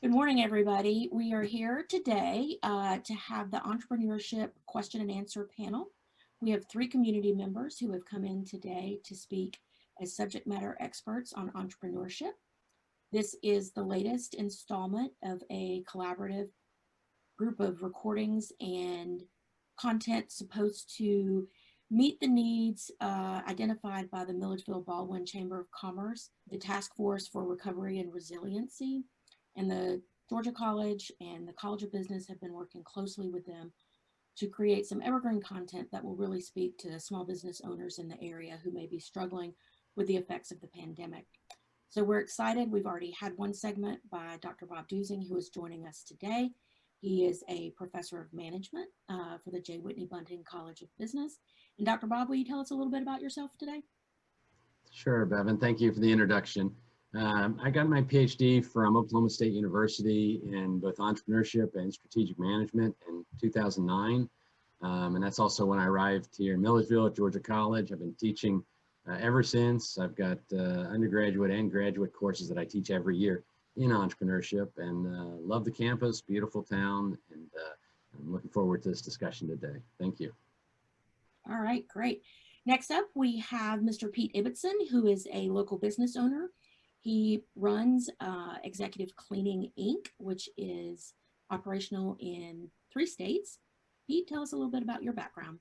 Good morning, everybody. We are here today to have the Entrepreneurship question and answer panel. We have 3 community members who have come in today to speak as subject matter experts on entrepreneurship. This is the latest installment of a collaborative group of recordings and content supposed to meet the needs identified by the Milledgeville Baldwin Chamber of Commerce, the Task Force for Recovery and Resiliency, and the Georgia College and the College of Business have been working closely with them to create some evergreen content that will really speak to small business owners in the area who may be struggling with the effects of the pandemic. So we're excited. We've already had one segment by Dr. Bob Duesing, who is joining us today. He is a professor of management for the J. Whitney Bunting College of Business. And Dr. Bob, will you tell us a little bit about yourself today? Sure, Bevin. Thank you for the introduction. I got my PhD from Oklahoma State University in both entrepreneurship and strategic management in 2009. And that's also when I arrived here in Milledgeville at Georgia College. I've been teaching ever since. I've got undergraduate and graduate courses that I teach every year in entrepreneurship, and love the campus, beautiful town, and I'm looking forward to this discussion today. Thank you. All right, great. Next up, we have Mr. Pete Ibbitson, who is a local business owner. He runs Executive Cleaning, Inc., which is operational in 3 states. Pete, tell us a little bit about your background.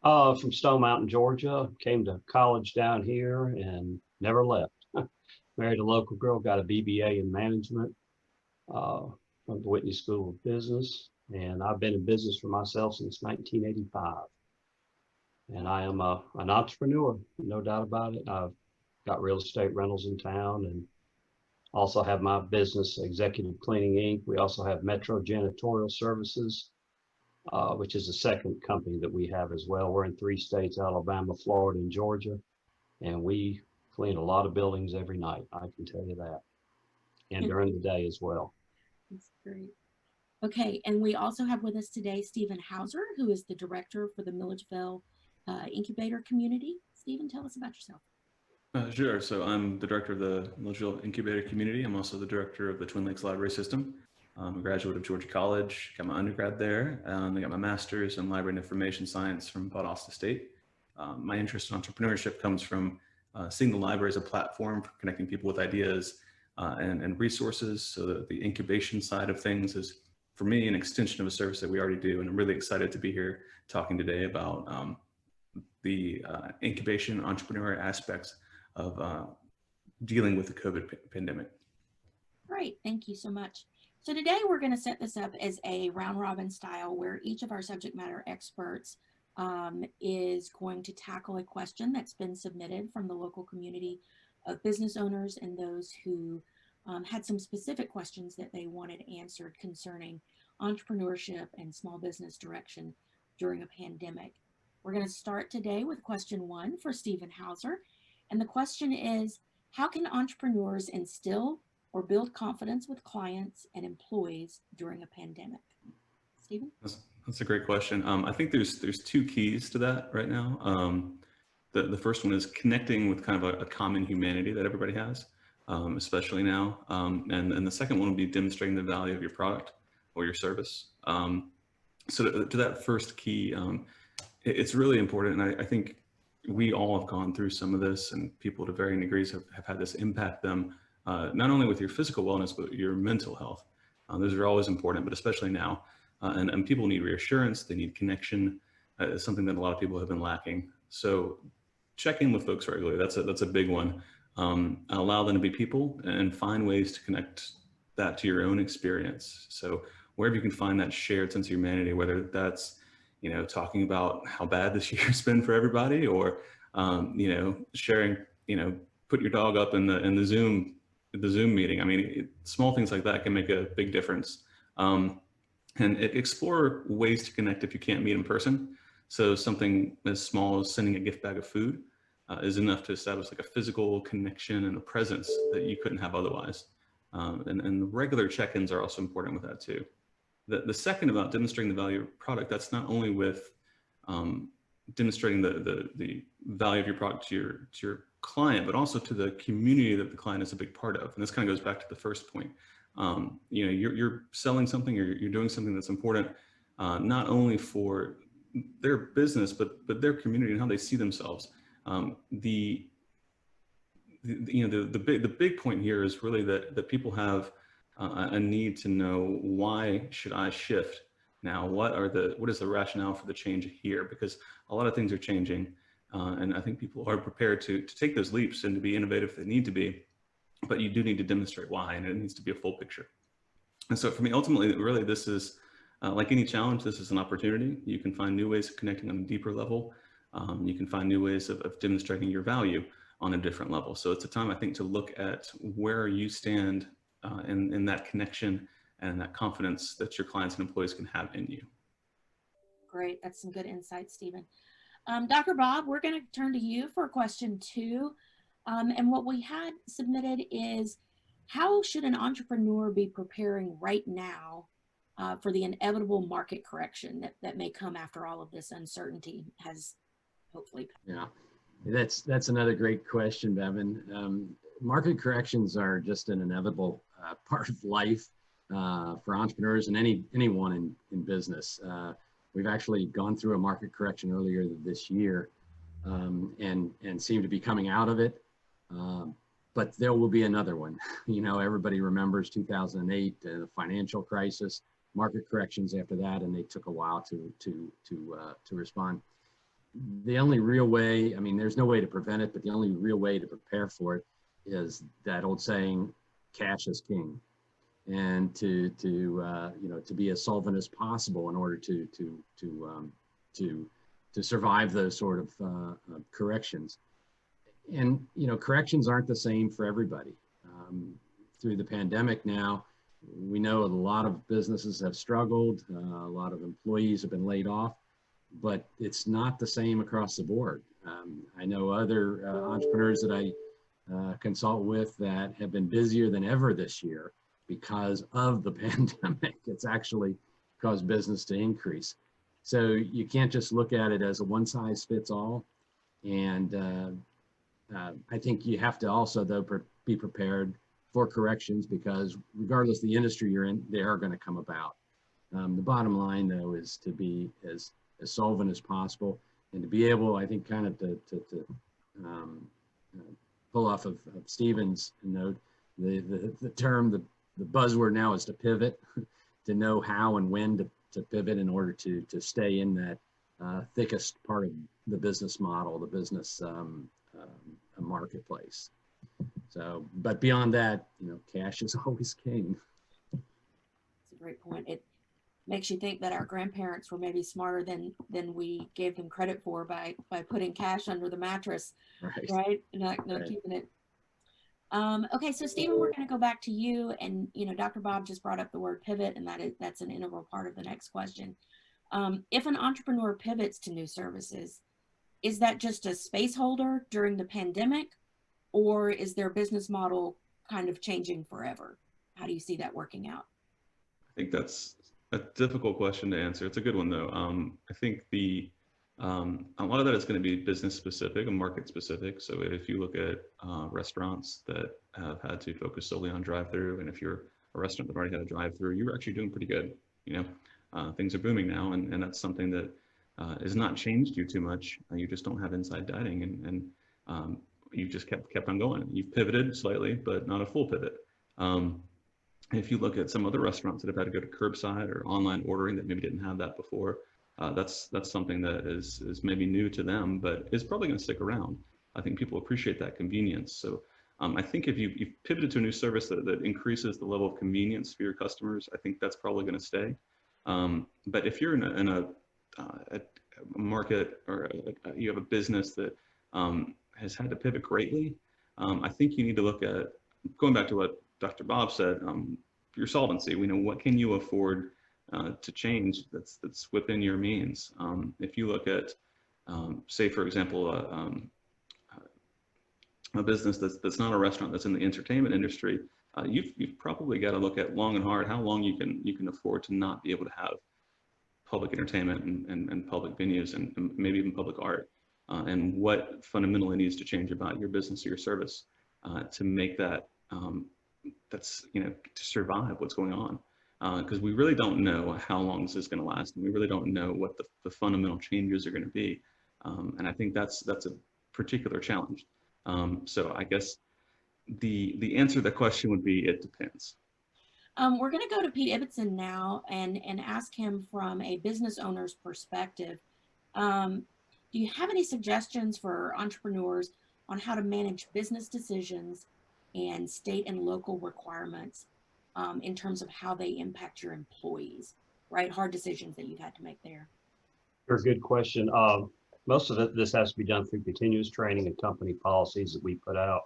From Stone Mountain, Georgia. Came to college down here and never left. Married a local girl, got a BBA in management from the Whitney School of Business. And I've been in business for myself since 1985. And I am an entrepreneur, no doubt about it. I've got real estate rentals in town and also have my business, Executive Cleaning, Inc. We also have Metro Janitorial Services, which is the second company that we have as well. We're in 3 states, Alabama, Florida, and Georgia. And we clean a lot of buildings every night, I can tell you that. And during the day as well. That's great. Okay, and we also have with us today Stephenhauser, who is the director for the Milledgeville Incubator Community. Stephen, tell us about yourself. Sure. So I'm the director of the Milledgeville Incubator Community. I'm also the director of the Twin Lakes Library System. I'm a graduate of Georgia College, got my undergrad there. I got my master's in library and information science from Valdosta State. My interest in entrepreneurship comes from seeing the library as a platform for connecting people with ideas and resources. So the incubation side of things is, for me, an extension of a service that we already do. And I'm really excited to be here talking today about the incubation entrepreneurial aspects of dealing with the COVID pandemic. Great, thank you so much. So today we're going to set this up as a round robin style where each of our subject matter experts is going to tackle a question that's been submitted from the local community of business owners and those who had some specific questions that they wanted answered concerning entrepreneurship and small business direction during a pandemic. We're going to start today with question 1 for Stephenhauser. And the question is, how can entrepreneurs instill or build confidence with clients and employees during a pandemic? Stephen? That's a great question. I think there's 2 keys to that right now. The first one is connecting with kind of a common humanity that everybody has, especially now. And the second one would be demonstrating the value of your product or your service. So to that first key, it's really important. And I think we all have gone through some of this, and people to varying degrees have had this impact them, not only with your physical wellness, but your mental health. Those are always important, but especially now. And people need reassurance, they need connection. It's something that a lot of people have been lacking. So check in with folks regularly. That's a big one. Allow them to be people and find ways to connect that to your own experience. So wherever you can find that shared sense of humanity, whether that's talking about how bad this year's been for everybody, or sharing, put your dog up in the Zoom meeting. I mean, small things like that can make a big difference. And explore ways to connect if you can't meet in person. So something as small as sending a gift bag of food is enough to establish like a physical connection and a presence that you couldn't have otherwise. And regular check-ins are also important with that too. The second about demonstrating the value of product, that's not only with demonstrating the value of your product to your client, but also to the community that the client is a big part of. And this kind of goes back to the first point. You know, you're selling something, or you're doing something that's important, not only for their business, but their community and how they see themselves. You know, the big point here is really that people have a need to know, why should I shift now? What is the rationale for the change here? Because a lot of things are changing, and I think people are prepared to take those leaps and to be innovative if they need to be, but you do need to demonstrate why, and it needs to be a full picture. And so for me, ultimately, really, this is like any challenge, this is an opportunity. You can find new ways of connecting on a deeper level. You can find new ways of demonstrating your value on a different level. So it's a time, I think, to look at where you stand in that connection and that confidence that your clients and employees can have in you. Great. That's some good insight, Stephen. Dr. Bob, we're going to turn to you for question 2. And what we had submitted is, how should an entrepreneur be preparing right now for the inevitable market correction that may come after all of this uncertainty has hopefully? Yeah, that's another great question, Bevin. Market corrections are just an inevitable part of life for entrepreneurs and anyone in business. We've actually gone through a market correction earlier this year, and seem to be coming out of it. But there will be another one. You know, everybody remembers 2008, the financial crisis, market corrections after that, and they took a while to respond. The only real way, I mean, there's no way to prevent it, but the only real way to prepare for it is that old saying, cash is king, and to be as solvent as possible in order to survive those sort of corrections. And, you know, corrections aren't the same for everybody. Through the pandemic now, we know a lot of businesses have struggled, a lot of employees have been laid off, but it's not the same across the board. I know other entrepreneurs that I consult with that have been busier than ever this year because of the pandemic. It's actually caused business to increase. So you can't just look at it as a one size fits all. And I think you have to also, though, be prepared for corrections, because regardless of the industry you're in, they are going to come about. The bottom line, though, is to be as solvent as possible, and to be able, I think, kind of to pull off of Stephen's note, the term, the buzzword now is to pivot, to know how and when to pivot in order to stay in that thickest part of the business model, the business marketplace. So, but beyond that, you know, cash is always king. That's a great point. It makes you think that our grandparents were maybe smarter than we gave them credit for by putting cash under the mattress, right? Not right. Keeping it. Okay, so Stephen, we're going to go back to you, and you know, Dr. Bob just brought up the word pivot, and that's an integral part of the next question. If an entrepreneur pivots to new services, is that just a space holder during the pandemic, or is their business model kind of changing forever? How do you see that working out? I think that's a difficult question to answer. It's a good one, though. I think a lot of that is going to be business specific and market specific. So if you look at restaurants that have had to focus solely on drive-through, and if you're a restaurant that already had a drive-through, you're actually doing pretty good. You know, things are booming now, and that's something that has not changed you too much. You just don't have inside dining, and you've just kept on going. You've pivoted slightly, but not a full pivot. If you look at some other restaurants that have had to go to curbside or online ordering that maybe didn't have that before, that's something that is maybe new to them, but is probably going to stick around. I think people appreciate that convenience. So I think if you've pivoted to a new service that increases the level of convenience for your customers, I think that's probably going to stay. But if you're in a market, or you have a business that has had to pivot greatly, I think you need to look at, going back to what Dr. Bob said, your solvency. We know, what can you afford to change that's within your means. If you look at, say, for example, a business that's not a restaurant, that's in the entertainment industry, you've probably got to look at long and hard how long you can afford to not be able to have public entertainment and public venues and maybe even public art, and what fundamentally needs to change about your business or your service to make that that's, you know, to survive what's going on. Because we really don't know how long this is going to last, and we really don't know what the fundamental changes are going to be. And I think that's a particular challenge. So I guess the answer to the question would be, it depends. We're going to go to Pete Ibbitson now and ask him from a business owner's perspective. Do you have any suggestions for entrepreneurs on how to manage business decisions and state and local requirements in terms of how they impact your employees, right? Hard decisions that you've had to make there. Sure, good question. Most of this has to be done through continuous training and company policies that we put out.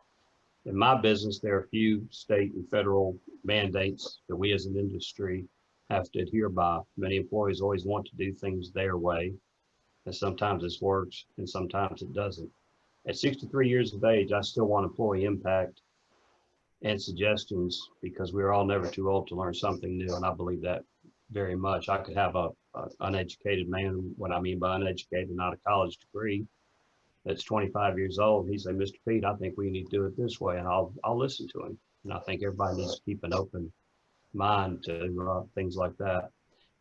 In my business, there are a few state and federal mandates that we as an industry have to adhere by. Many employees always want to do things their way, and sometimes this works and sometimes it doesn't. At 63 years of age, I still want employee impact and suggestions, because we're all never too old to learn something new, and I believe that very much. I could have a uneducated man, what I mean by uneducated, not a college degree, that's 25 years old, and he say, Mr. Pete, I think we need to do it this way, and I'll listen to him. And I think everybody needs to keep an open mind to things like that.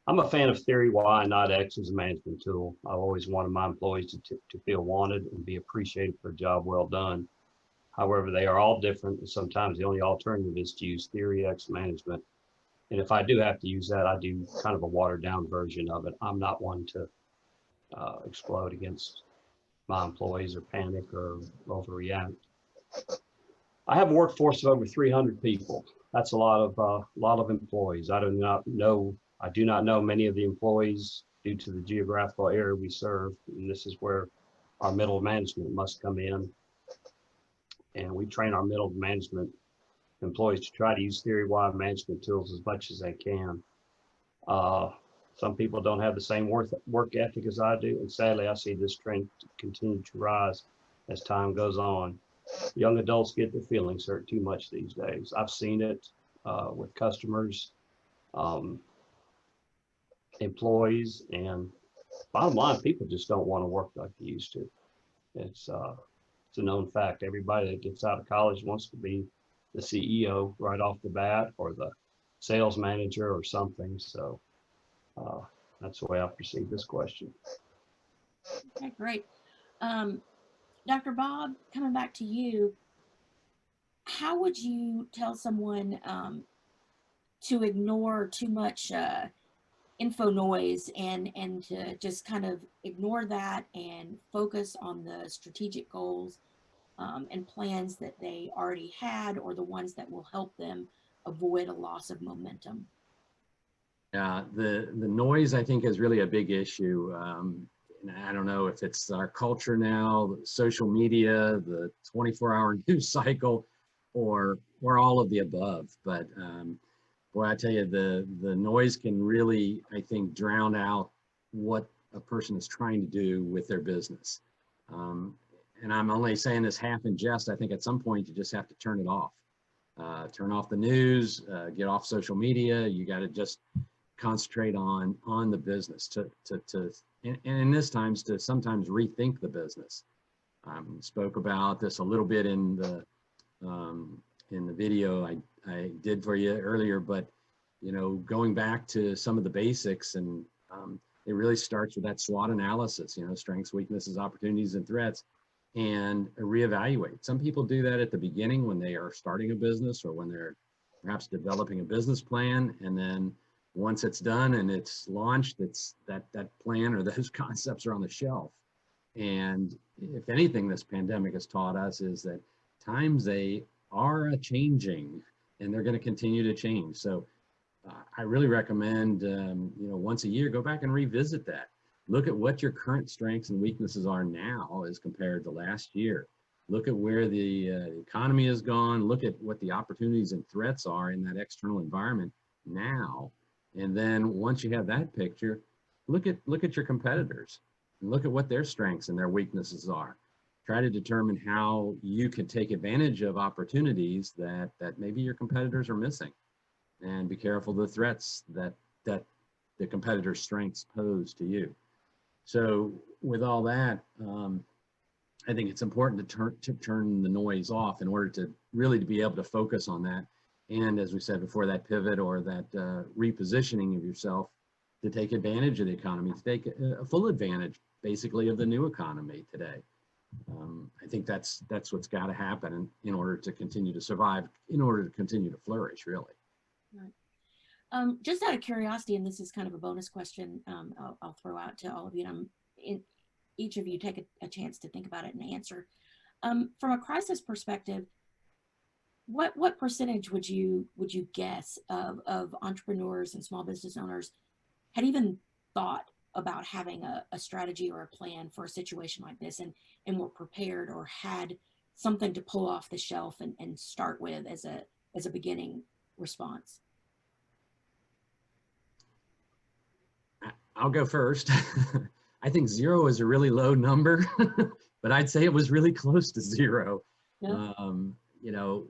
I'm a fan of theory Y, not X, as a management tool. I always wanted my employees to feel wanted and be appreciated for a job well done. However, they are all different, and sometimes the only alternative is to use theory X management. And if I do have to use that, I do kind of a watered down version of it. I'm not one to explode against my employees or panic or overreact. I have a workforce of over 300 people. That's a lot of employees. I do not know many of the employees due to the geographical area we serve, and this is where our middle management must come in. And we train our middle management employees to try to use theory-wide management tools as much as they can. Some people don't have the same work ethic as I do, and sadly, I see this trend continue to rise as time goes on. Young adults get their feelings hurt too much these days. I've seen it with customers, employees, and bottom line, people just don't want to work like they used to. It's a known fact. Everybody that gets out of college wants to be the CEO right off the bat, or the sales manager or something. So that's the way I perceive this question. Okay, great. Dr. Bob, coming back to you, how would you tell someone to ignore too much info noise and to just kind of ignore that and focus on the strategic goals and plans that they already had, or the ones that will help them avoid a loss of momentum? Yeah, the noise, I think, is really a big issue. And I don't know if it's our culture now, social media, the 24-hour news cycle, or all of the above. But boy, I tell you, the noise can really, I think, drown out what a person is trying to do with their business. And I'm only saying this half in jest. I think at some point you just have to turn it off. Turn off the news, get off social media. You got to just concentrate on the business and in this times to sometimes rethink the business. Spoke about this a little bit in the video I did for you earlier, but you know, going back to some of the basics, and it really starts with that SWOT analysis, you know, strengths, weaknesses, opportunities, and threats, and reevaluate. Some people do that at the beginning when they are starting a business, or when they're perhaps developing a business plan, and then once it's done and it's launched, it's that plan or those concepts are on the shelf. And if anything, this pandemic has taught us is that times they are changing, and they're going to continue to change. So I really recommend, you know, once a year, go back and revisit that. Look at what your current strengths and weaknesses are now as compared to last year. Look at where the economy has gone. Look at what the opportunities and threats are in that external environment now. And then once you have that picture, look at your competitors and look at what their strengths and their weaknesses are. Try to determine how you can take advantage of opportunities that maybe your competitors are missing, and be careful of the threats that the competitors' strengths pose to you. So with all that, I think it's important to turn the noise off in order to really be able to focus on that. And as we said before, that pivot or that repositioning of yourself to take advantage of the economy, to take a full advantage basically of the new economy today. I think that's what's got to happen in order to continue to survive, in order to continue to flourish, really. Right. Just out of curiosity, and this is kind of a bonus question I'll throw out to all of you, and each of you take a chance to think about it and answer. From a crisis perspective, what percentage would you guess of entrepreneurs and small business owners had even thought about having a strategy or a plan for a situation like this, and were prepared or had something to pull off the shelf and start with as a beginning response? I'll go first. I think 0 is a really low number, but I'd say it was really close to 0. Yeah. You know,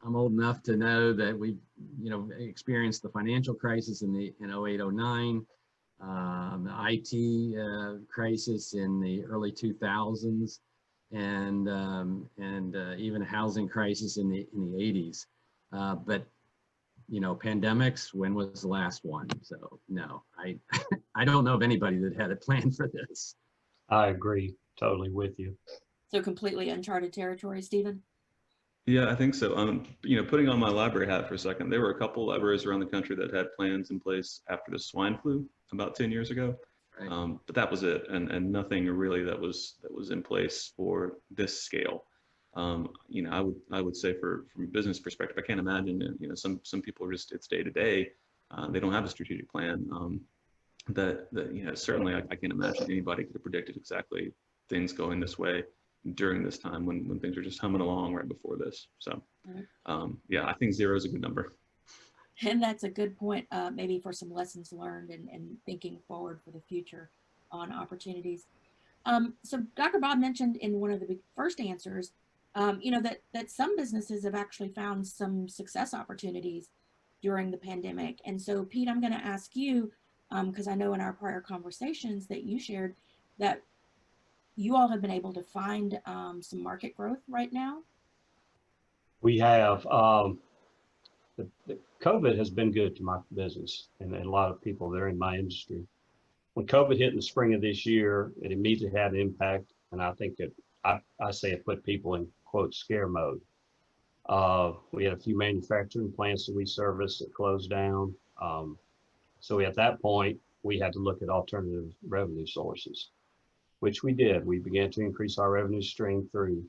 I'm old enough to know that we, experienced the financial crisis in 08, 09, the IT crisis in the early 2000s, and even a housing crisis in the 80s. But pandemics, when was the last one? So no, I don't know of anybody that had a plan for this. I agree totally with you. So completely uncharted territory, Stephen? Yeah, I think so. Putting on my library hat for a second, there were a couple libraries around the country that had plans in place after the swine flu about 10 years ago. Right. But that was it, and nothing really that was in place for this scale. I would say from a business perspective, I can't imagine. Some people are just, it's day to day. They don't have a strategic plan. Certainly I can't imagine anybody could have predicted exactly things going this way during this time when things are just humming along right before this. So yeah, I think 0 is a good number. And that's a good point, maybe for some lessons learned and thinking forward for the future on opportunities. So Dr. Bob mentioned in one of the first answers, that some businesses have actually found some success opportunities during the pandemic. And so Pete, I'm going to ask you, because I know in our prior conversations that you shared that you all have been able to find some market growth right now. We have, the COVID has been good to my business and a lot of people that are in my industry. When COVID hit in the spring of this year, it immediately had an impact. And I think that I say it put people in quote scare mode. We had a few manufacturing plants that we serviced that closed down. So at that point, we had to look at alternative revenue sources, which we did. We began to increase our revenue stream through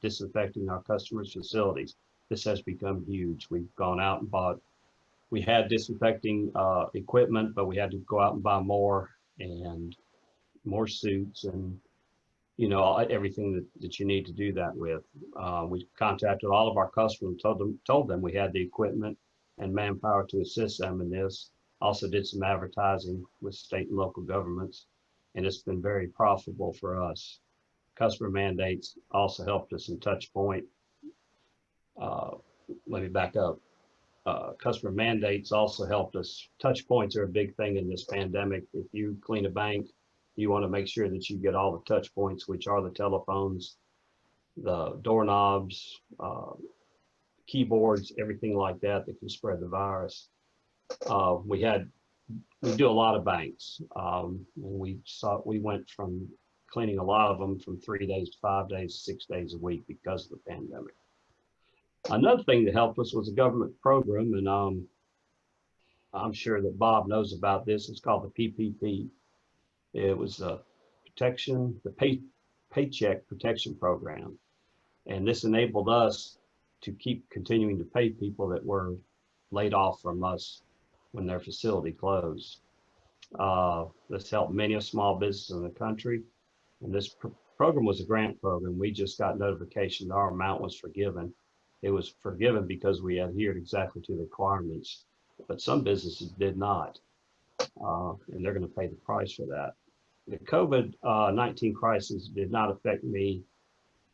disinfecting our customers' facilities. This has become huge. We've gone out and bought, we had disinfecting equipment, but we had to go out and buy more and more suits and everything that you need to do that with. We contacted all of our customers, told them we had the equipment and manpower to assist them in this. Also did some advertising with state and local governments, and it's been very profitable for us. Customer mandates also helped us in touch point. Let me back up. Customer mandates also helped us. Touch points are a big thing in this pandemic. If you clean a bank, you want to make sure that you get all the touch points, which are the telephones, the doorknobs, keyboards, everything like that can spread the virus. We do a lot of banks. We went from cleaning a lot of them from 3 days to 5 days, 6 days a week because of the pandemic. Another thing that helped us was a government program, and I'm sure that Bob knows about this. It's called the PPP. It was the Paycheck Protection Program. And this enabled us to keep continuing to pay people that were laid off from us when their facility closed. This helped many small businesses in the country. And this program was a grant program. We just got notification that our amount was forgiven. It was forgiven because we adhered exactly to the requirements, but some businesses did not. And they're going to pay the price for that. The COVID-19 crisis did not affect me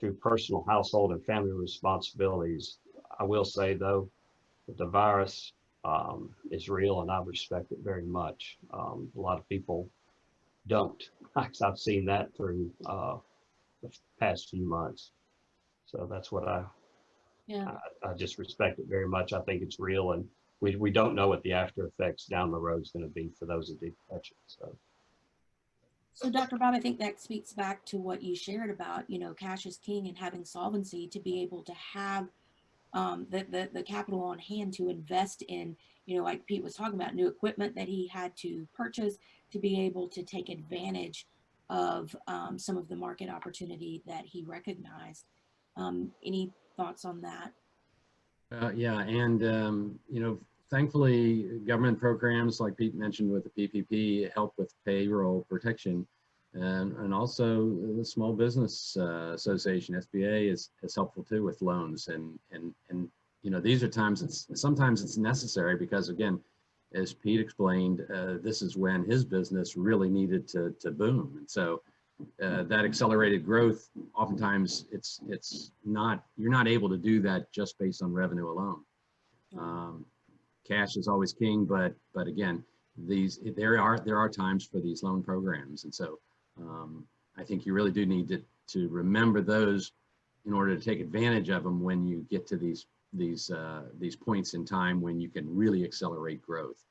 through personal household and family responsibilities. I will say, though, that the virus is real, and I respect it very much. A lot of people don't. I've seen that through the past few months. So that's what I Yeah. I just respect it very much. I think it's real, and we don't know what the after effects down the road is going to be for those that do touch it. So Dr. Bob, I think that speaks back to what you shared about, cash is king and having solvency to be able to have the capital on hand to invest in, like Pete was talking about, new equipment that he had to purchase to be able to take advantage of some of the market opportunity that he recognized. Any thoughts on that? Yeah, and thankfully, government programs like Pete mentioned with the PPP help with payroll protection, and also the Small Business Association (SBA) is helpful too with loans, and these are times sometimes it's necessary because, again, as Pete explained, this is when his business really needed to boom, and so that accelerated growth, oftentimes you're not able to do that just based on revenue alone. Cash is always king, but again, there are times for these loan programs, and so I think you really do need to remember those in order to take advantage of them when you get to these points in time when you can really accelerate growth.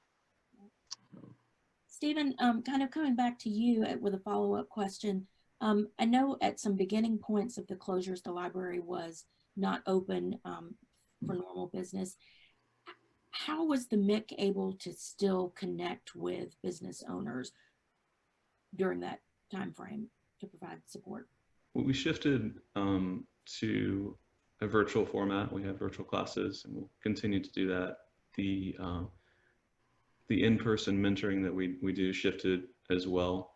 Stephen, kind of coming back to you with a follow-up question. I know at some beginning points of the closures, the library was not open for normal business. How was the MIC able to still connect with business owners during that time frame to provide support? Well, we shifted to a virtual format. We have virtual classes, and we'll continue to do that. The in-person mentoring that we do shifted as well.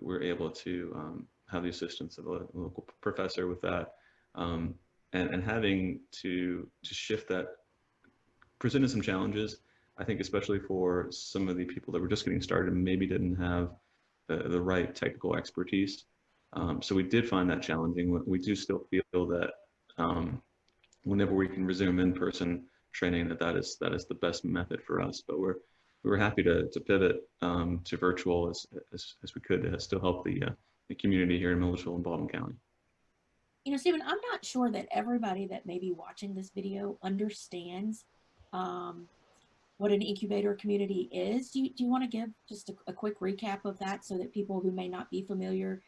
We're able to have the assistance of a local professor with that, and having to shift that presented some challenges, I think, especially for some of the people that were just getting started and maybe didn't have the right technical expertise. So we did find that challenging. We do still feel that whenever we can resume in-person training, that is the best method for us. But we were happy to pivot to virtual as we could to still help the community here in Milledgeville and Baldwin County. Stephen, I'm not sure that everybody that may be watching this video understands what an incubator community is. Do you want to give just a quick recap of that so that people who may not be familiar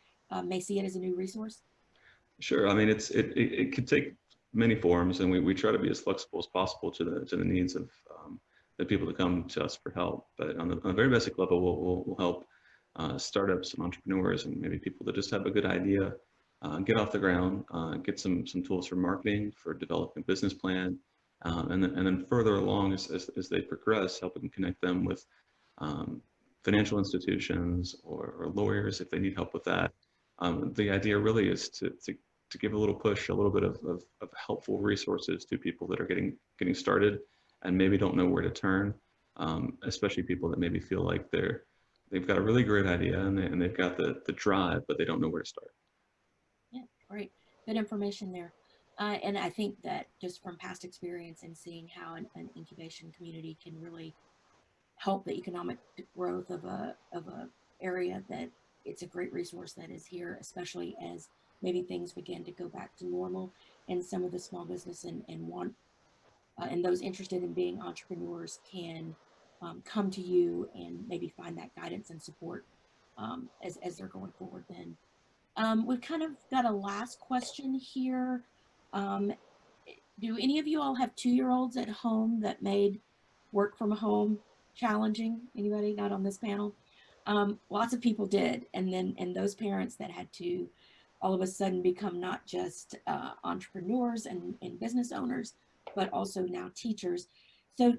may see it as a new resource? Sure. I mean, it could take many forms, and we try to be as flexible as possible to the needs of the people that come to us for help. But on a very basic level, we'll help startups and entrepreneurs and maybe people that just have a good idea get off the ground, get some tools for marketing, for developing a business plan, and then further along as they progress, helping connect them with financial institutions or lawyers if they need help with that. The idea really is to give a little push, a little bit of helpful resources to people that are getting started and maybe don't know where to turn, especially people that maybe feel like they've got a really great idea and they've got the drive, but they don't know where to start. Yeah, great. Good information there. And I think that just from past experience and seeing how an incubation community can really help the economic growth of a area, that it's a great resource that is here, especially as maybe things begin to go back to normal and some of the small business and those interested in being entrepreneurs can come to you and maybe find that guidance and support as they're going forward then. We've kind of got a last question here. Do any of you all have 2-year-olds at home that made work from home challenging? Anybody not on this panel? Lots of people did. And those parents that had to all of a sudden become not just entrepreneurs and business owners, but also now teachers. So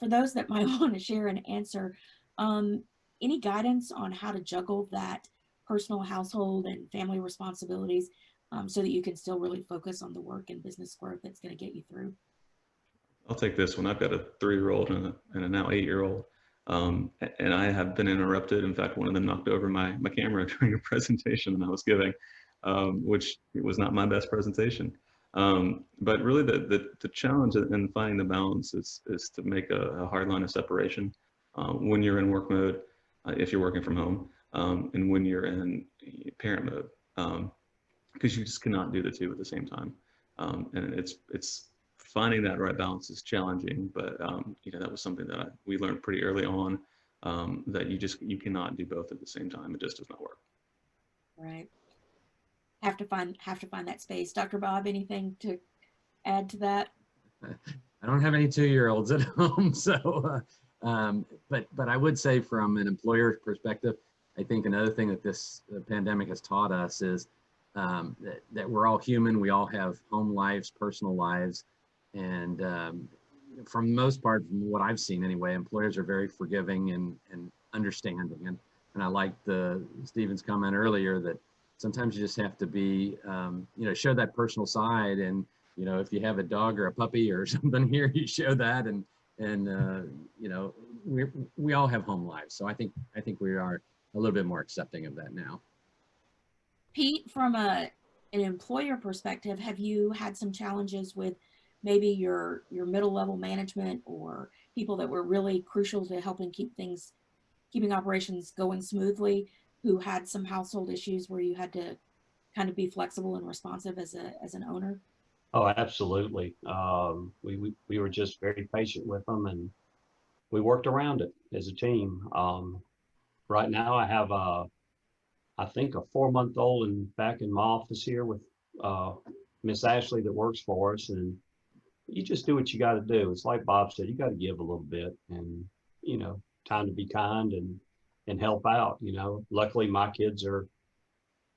for those that might want to share an answer, any guidance on how to juggle that personal household and family responsibilities so that you can still really focus on the work and business growth that's going to get you through? I'll take this one. I've got a 3-year-old and a now 8-year-old. And I have been interrupted. In fact, one of them knocked over my camera during a presentation that I was giving, which was not my best presentation. But really the challenge in finding the balance is to make a hard line of separation when you're in work mode, if you're working from home, and when you're in parent mode, because you just cannot do the two at the same time. And it's finding that right balance is challenging, but that was something that we learned pretty early on, that you cannot do both at the same time. It just does not work. Right. Have to find that space. Dr. Bob, anything to add to that? I don't have any 2-year-olds at home, so but I would say from an employer's perspective, I think another thing that this pandemic has taught us is that we're all human. We all have home lives, personal lives, and for the most part, from what I've seen anyway, employers are very forgiving and understanding. And I like Stephen's comment earlier that sometimes you just have to be, show that personal side. And, if you have a dog or a puppy or something here, you show that. And we all have home lives. So I think we are a little bit more accepting of that now. Pete, from an employer perspective, have you had some challenges with maybe your middle level management or people that were really crucial to helping keeping operations going smoothly, who had some household issues where you had to kind of be flexible and responsive as an owner? Oh, absolutely. We were just very patient with them, and we worked around it as a team. Right now I have I think a 4-month-old back in my office here with Miss Ashley that works for us, and you just do what you got to do. It's like Bob said, you got to give a little bit, and time to be kind and help out. Luckily my kids are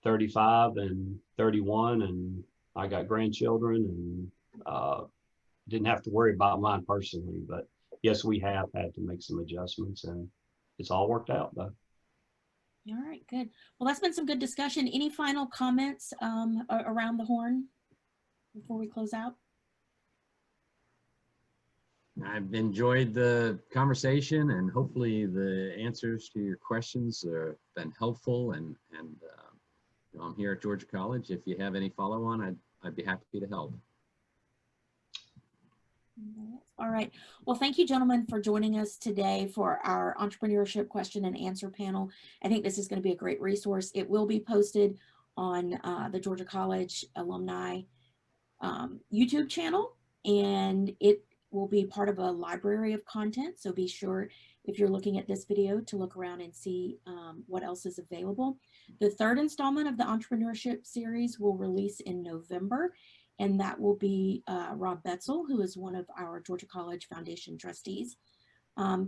35 and 31, and I got grandchildren, and didn't have to worry about mine personally. But yes, we have had to make some adjustments, and it's all worked out though. All right, good. Well, that's been some good discussion. Any final comments around the horn before we close out? I've enjoyed the conversation, and hopefully the answers to your questions have been helpful. And I'm here at Georgia College. If you have any follow-on, I'd be happy to help. All right. Well, thank you, gentlemen, for joining us today for our entrepreneurship question and answer panel. I think this is going to be a great resource. It will be posted on the Georgia College Alumni YouTube channel, and it will be part of a library of content. So be sure, if you're looking at this video, to look around and see what else is available. The third installment of the entrepreneurship series will release in November, and that will be Rob Betzel, who is one of our Georgia College Foundation trustees,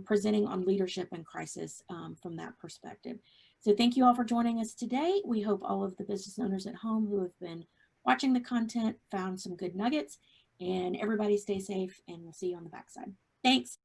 presenting on leadership and crisis from that perspective. So thank you all for joining us today. We hope all of the business owners at home who have been watching the content found some good nuggets, and everybody stay safe, and we'll see you on the backside. Thanks.